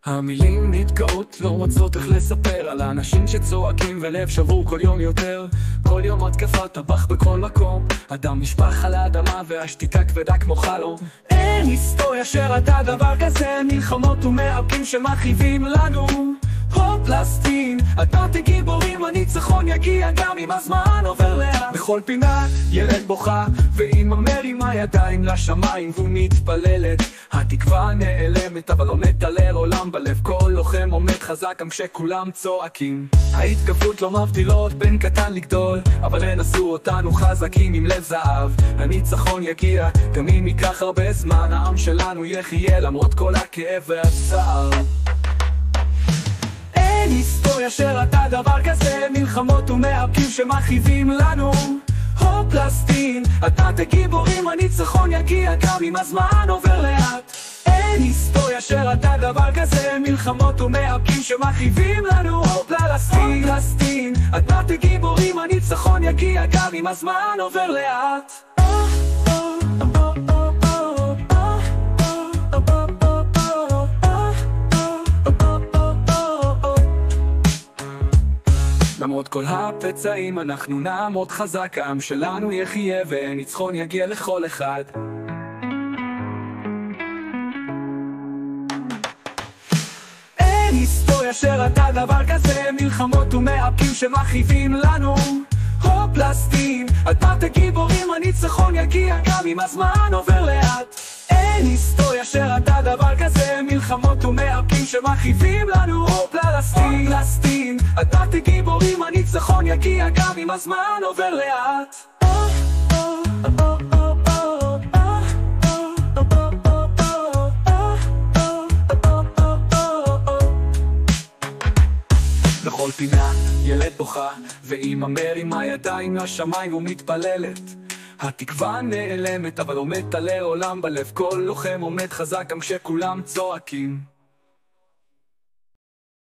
המילים נתקעות, לא רוצות איך לספר על האנשים שצועקים ולב שבור כל יום יותר. כל יום התקפת טבח בכל מקום, הדם נשפך על האדמה והשתיקה כבדה כמו חלום. אין היסטוריה שראתה דבר כזה, מלחמות ומאבקים שמכאיבים לנו. פלסטין, אדמת גיבורים, הניצחון יגיע גם אם הזמן עובר לאט. בכל פינה ילד בוכה, ואמא מרימה ידיים לשמיים ומתפללת. התקווה נעלמת אבל עומד עלי עולם בלב, כל לוחם עומד חזק גם כשכולם צועקים. ההתקפות לא מבדילות בין קטן לגדול, אבל הן עשו אותנו חזקים עם לב זהב. הניצחון יגיע גם אם ייקח הרבה זמן, העם שלנו יחיה למרות כל הכאב והצער. אין היסטוריה שראתה דבר כזה, מלחמות ומאבקים שמכאיבים לנו. פלסטין, אדמת גיבורים, הניצחון יגיע גם אם הזמן עובר לאט. אין היסטוריה שראתה דבר כזה, מלחמות ומאבקים שמכאיבים לנו. פלסטין, אדמת גיבורים, הניצחון יגיע גם אם הזמן עובר לאט. למרות כל הפצעים אנחנו נעמוד חזק, העם שלנו יחיה וניצחון יגיע לכל אחד. אין היסטוריה שראתה דבר כזה, מלחמות ומאבקים שמכאיבים לנו. פלסטין, אדמת גיבורים, הניצחון יגיע גם אם הזמן עובר לאט. אין היסטוריה שראתה דבר כזה, מלחמות ומאבקים שמכאיבים לנו. פלסטין, אדמת גיבורים, הניצחון יגיע גם אם הזמן עובר לאט. בכל פינה ילד בוכה, ואמא מרימה ידיים לשמיים ומתפללת. התקווה נעלמת אבל עומד עלי עולם בלב, כל לוחם עומד חזק גם כשכולם צועקים.